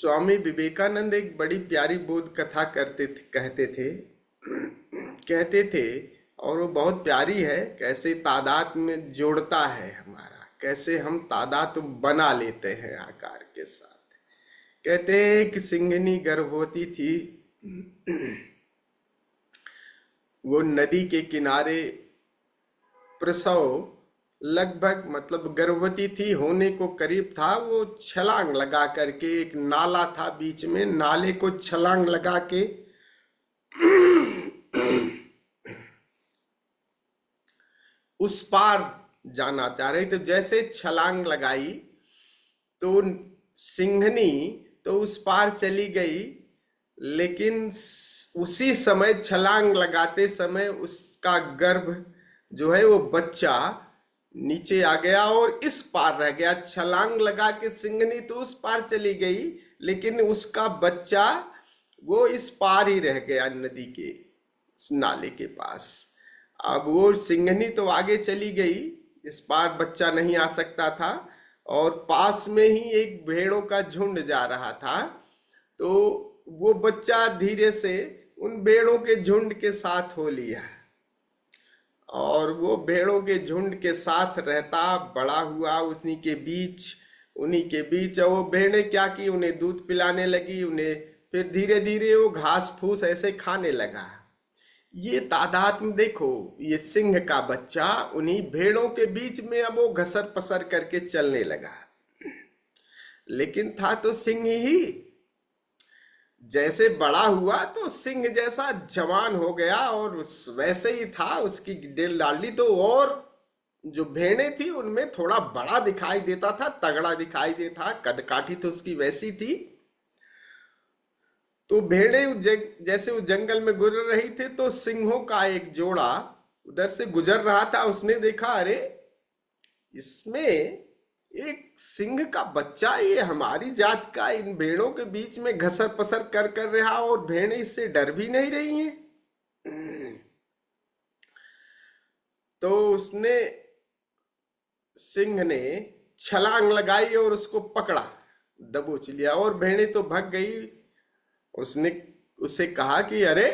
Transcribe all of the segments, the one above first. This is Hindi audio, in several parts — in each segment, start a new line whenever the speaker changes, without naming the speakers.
स्वामी विवेकानंद एक बड़ी प्यारी बोध कथा कहते थे और वो बहुत प्यारी है। कैसे तादाद में जोड़ता है हमारा, कैसे हम तादाद बना लेते हैं आकार के साथ। कहते हैं कि सिंघनी गर्भवती थी। वो नदी के किनारे प्रसव लगभग मतलब गर्भवती थी, होने को करीब था। वो छलांग लगा करके, एक नाला था बीच में, नाले को छलांग लगा के उस पार जाना चाह रही। तो जैसे छलांग लगाई तो सिंघनी तो उस पार चली गई, लेकिन उसी समय छलांग लगाते समय उसका गर्भ जो है वो बच्चा नीचे आ गया और इस पार रह गया। छलांग लगा के सिंघनी तो उस पार चली गई, लेकिन उसका बच्चा वो इस पार ही रह गया, नदी के नाले के पास। अब वो सिंघनी तो आगे चली गई, इस पार बच्चा नहीं आ सकता था, और पास में ही एक भेड़ों का झुंड जा रहा था। तो वो बच्चा धीरे से उन भेड़ों के झुंड के साथ हो लिया और वो भेड़ों के झुंड के साथ रहता बड़ा हुआ उन्हीं के बीच। और वो भेड़ें क्या की, उन्हें दूध पिलाने लगी, उन्हें फिर धीरे धीरे वो घास फूस ऐसे खाने लगा। ये तादाद में देखो, ये सिंह का बच्चा उन्हीं भेड़ों के बीच में अब वो घसर पसर करके चलने लगा। लेकिन था तो सिंह ही। जैसे बड़ा हुआ तो सिंह जैसा जवान हो गया और वैसे ही था उसकी डेल डाली तो, और जो भेड़ें थी उनमें थोड़ा बड़ा दिखाई देता था, तगड़ा दिखाई देता, कदकाठी तो उसकी वैसी थी। तो भेड़ें जैसे वो जंगल में गुजर रही थे तो सिंहों का एक जोड़ा उधर से गुजर रहा था। उसने देखा, अरे इसमें एक सिंह का बच्चा, ये हमारी जात का, इन भेड़ों के बीच में घसर पसर कर रहा और भेड़ें इससे डर भी नहीं रही हैं। तो उसने, सिंह ने छलांग लगाई और उसको पकड़ा, दबोच लिया और भेड़ें तो भाग गई। उसने उससे कहा कि अरे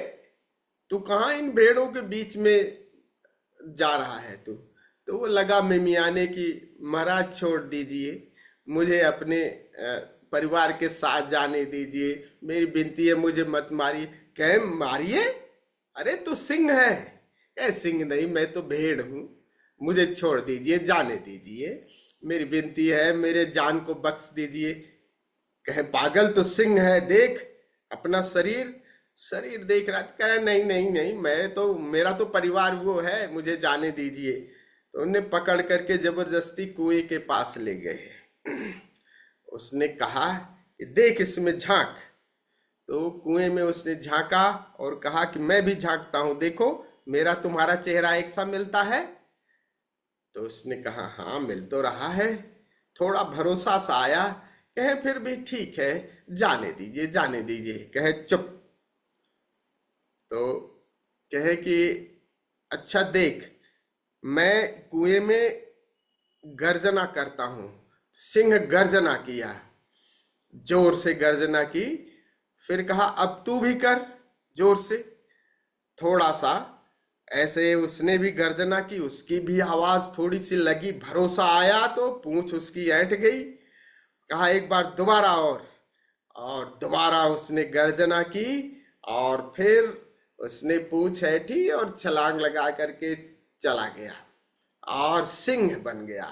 तू कहाँ इन भेड़ों के बीच में जा रहा है तू? तो वो लगा मिमियाने की, महाराज छोड़ दीजिए, मुझे अपने परिवार के साथ जाने दीजिए, मेरी विनती है, मुझे मत मारिए। कहे मारिए? अरे तू सिंह है। कहे सिंह नहीं, मैं तो भेड़ हूँ, मुझे छोड़ दीजिए, जाने दीजिए, मेरी विनती है, मेरे जान को बख्श दीजिए। कहे पागल, तो सिंह है, देख अपना शरीर देख रहा था। कह रहा नहीं नहीं नहीं, मैं तो, मेरा तो परिवार वो है, मुझे जाने दीजिए। तो उन्हें पकड़ करके जबरदस्ती कुएं के पास ले गए। उसने कहा कि देख इसमें झांक। तो कुएं में उसने झांका और कहा कि मैं भी झांकता हूं, देखो मेरा तुम्हारा चेहरा एक सा मिलता है। तो उसने कहा हाँ मिल तो रहा है। थोड़ा भरोसा सा आया। कहे फिर भी ठीक है, जाने दीजिए जाने दीजिए। कहे चुप। तो कहे कि अच्छा देख, मैं कुएं में गर्जना करता हूं। सिंह गर्जना किया, जोर से गर्जना की। फिर कहा अब तू भी कर जोर से। थोड़ा सा ऐसे उसने भी गर्जना की, उसकी भी आवाज थोड़ी सी लगी, भरोसा आया तो पूंछ उसकी ऐंठ गई। कहा एक बार दोबारा, और दोबारा उसने गर्जना की और फिर उसने पूंछ ऐठी और छलांग लगा करके चला गया और सिंह बन गया।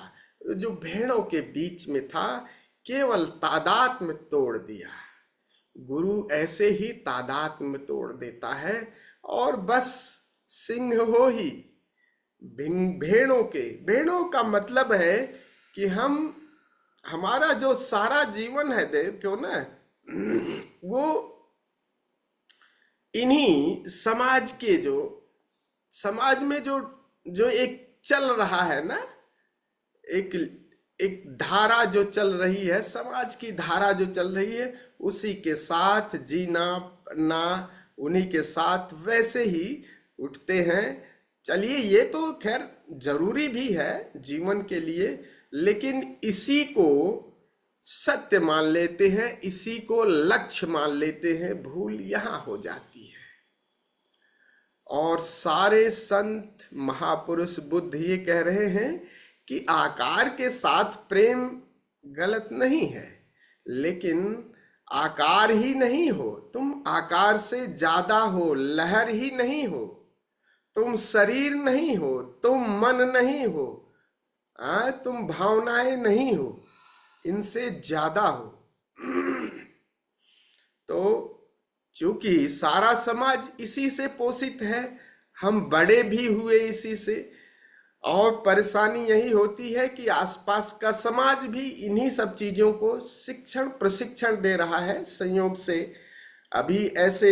जो भेड़ों के बीच में था केवल तादाद में तोड़ दिया। गुरु ऐसे ही तादाद में तोड़ देता है और बस सिंह हो ही। भेड़ों का मतलब है कि हमारा जो सारा जीवन है, देखो ना, वो इन्हीं समाज में जो एक चल रहा है ना, एक धारा जो चल रही है, समाज की धारा जो चल रही है, उसी के साथ जीना ना, उन्हीं के साथ वैसे ही उठते हैं। चलिए ये तो खैर जरूरी भी है जीवन के लिए, लेकिन इसी को सत्य मान लेते हैं, इसी को लक्ष्य मान लेते हैं, भूल यहां हो जाती है। और सारे संत महापुरुष बुद्ध ये कह रहे हैं कि आकार के साथ प्रेम गलत नहीं है, लेकिन आकार ही नहीं हो, तुम आकार से ज्यादा हो, लहर ही नहीं हो, तुम शरीर नहीं हो, तुम मन नहीं हो, तुम भावनाएं नहीं हो, इनसे ज्यादा हो। तो चूंकि सारा समाज इसी से पोषित है, हम बड़े भी हुए इसी से, और परेशानी यही होती है कि आसपास का समाज भी इन्हीं सब चीजों को शिक्षण प्रशिक्षण दे रहा है। संयोग से अभी ऐसे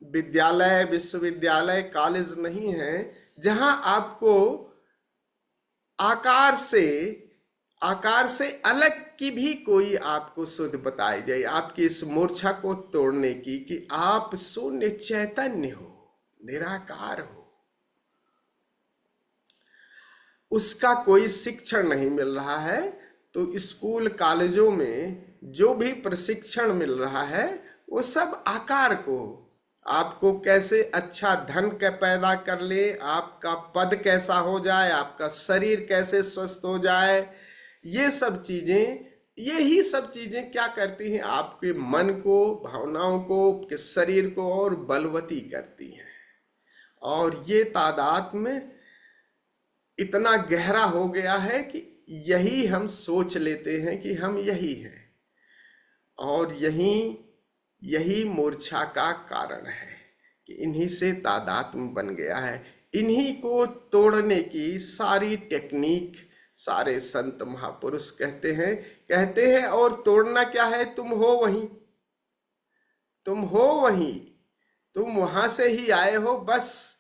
विद्यालय, विश्वविद्यालय, कॉलेज नहीं है जहां आपको आकार से अलग की भी कोई आपको शुद्ध बताई जाए, आपकी इस मूर्छा को तोड़ने की, कि आप शून्य चैतन्य हो, निराकार हो। उसका कोई शिक्षण नहीं मिल रहा है। तो स्कूल कॉलेजों में जो भी प्रशिक्षण मिल रहा है वो सब आकार को, आपको कैसे अच्छा धन का पैदा कर ले, आपका पद कैसा हो जाए, आपका शरीर कैसे स्वस्थ हो जाए, ये सब चीजें, यही सब चीजें क्या करती हैं, आपके मन को, भावनाओं को, आपके शरीर को और बलवती करती हैं। और ये तादाद में इतना गहरा हो गया है कि यही हम सोच लेते हैं कि हम यही हैं, और यही मूर्छा का कारण है कि इन्हीं से तादात्म्य बन गया है। इन्हीं को तोड़ने की सारी टेक्निक सारे संत महापुरुष कहते हैं। और तोड़ना क्या है, तुम हो वहीं, तुम वहां से ही आए हो, बस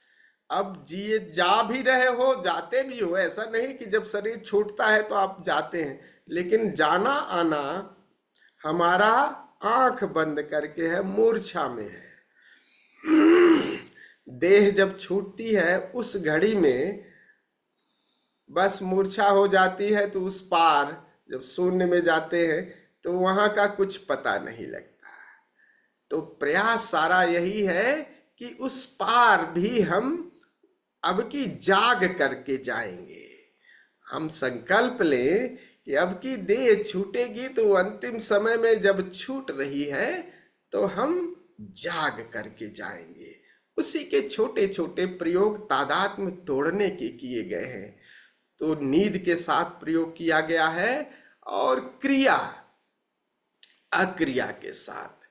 अब जिए जा भी रहे हो, जाते भी हो। ऐसा नहीं कि जब शरीर छूटता है तो आप जाते हैं, लेकिन जाना आना हमारा आंख बंद करके है, मूर्छा में है। देह जब छूटती है उस घड़ी में बस मूर्छा हो जाती है, तो उस पार जब शून्य में जाते हैं तो वहां का कुछ पता नहीं लगता। तो प्रयास सारा यही है कि उस पार भी हम अब की जाग करके जाएंगे। हम संकल्प लें कि अब की देह छूटेगी, तो अंतिम समय में जब छूट रही है तो हम जाग करके जाएंगे। उसी के छोटे छोटे प्रयोग तादात्म्य तोड़ने के किए गए हैं। तो नींद के साथ प्रयोग किया गया है, और क्रिया अक्रिया के साथ।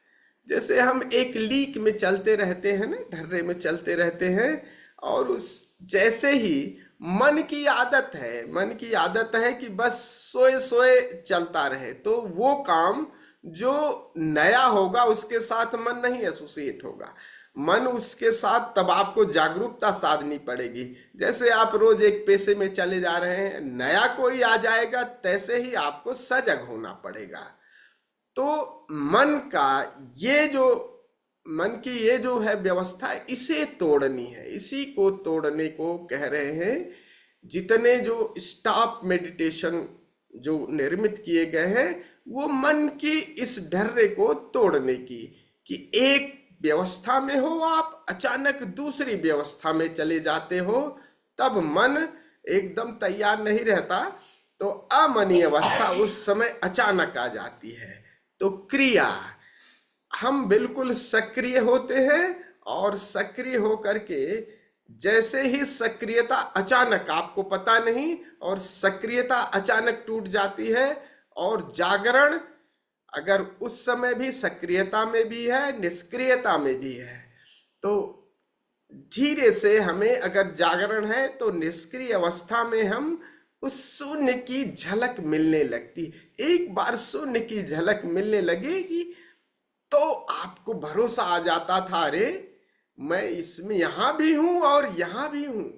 जैसे हम एक लीक में चलते रहते हैं ना, ढर्रे में चलते रहते हैं, और उस जैसे ही मन की आदत है कि बस सोए सोए चलता रहे, तो वो काम जो नया होगा उसके साथ मन नहीं एसोसिएट होगा। मन उसके साथ तब आपको जागरूकता साधनी पड़ेगी। जैसे आप रोज एक पेशे में चले जा रहे हैं, नया कोई आ जाएगा, तैसे ही आपको सजग होना पड़ेगा। तो मन की ये जो है व्यवस्था, इसे तोड़नी है। इसी को तोड़ने को कह रहे हैं। जितने जो स्टॉप मेडिटेशन जो निर्मित किए गए हैं, वो मन की इस ढर्रे को तोड़ने की, कि एक व्यवस्था में हो आप, अचानक दूसरी व्यवस्था में चले जाते हो, तब मन एकदम तैयार नहीं रहता, तो अमनी अवस्था उस समय अचानक आ जाती है। तो क्रिया, हम बिल्कुल सक्रिय होते हैं, और सक्रिय होकर के जैसे ही सक्रियता अचानक, आपको पता नहीं, और सक्रियता अचानक टूट जाती है, और जागरण अगर उस समय भी सक्रियता में भी है, निष्क्रियता में भी है, तो धीरे से हमें, अगर जागरण है तो निष्क्रिय अवस्था में हम उस शून्य की झलक मिलने लगती। एक बार शून्य की झलक मिलने लगेगी तो आपको भरोसा आ जाता था, अरे मैं इसमें यहां भी हूं और यहां भी हूं।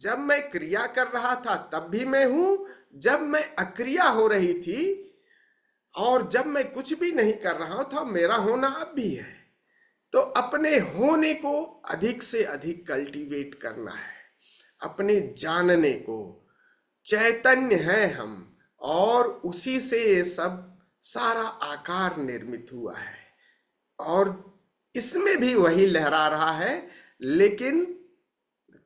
जब मैं क्रिया कर रहा था तब भी मैं हूं, जब मैं अक्रिया हो रही थी, और जब मैं कुछ भी नहीं कर रहा था, मेरा होना अब भी है। तो अपने होने को अधिक से अधिक कल्टीवेट करना है, अपने जानने को। चैतन्य है हम, और उसी से ये सब सारा आकार निर्मित हुआ है और इसमें भी वही लहरा रहा है। लेकिन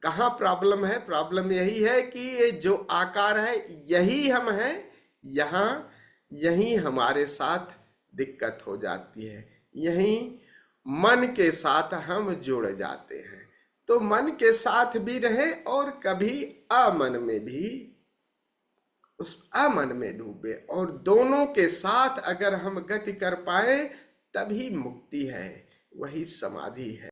कहाँ प्रॉब्लम है? प्रॉब्लम यही है कि ये जो आकार है यही हम हैं, यहाँ यही हमारे साथ दिक्कत हो जाती है, यही मन के साथ हम जुड़ जाते हैं। तो मन के साथ भी रहे और कभी अमन में भी, उस अमन में डूबे, और दोनों के साथ अगर हम गति कर पाए तभी मुक्ति है, वही समाधि है।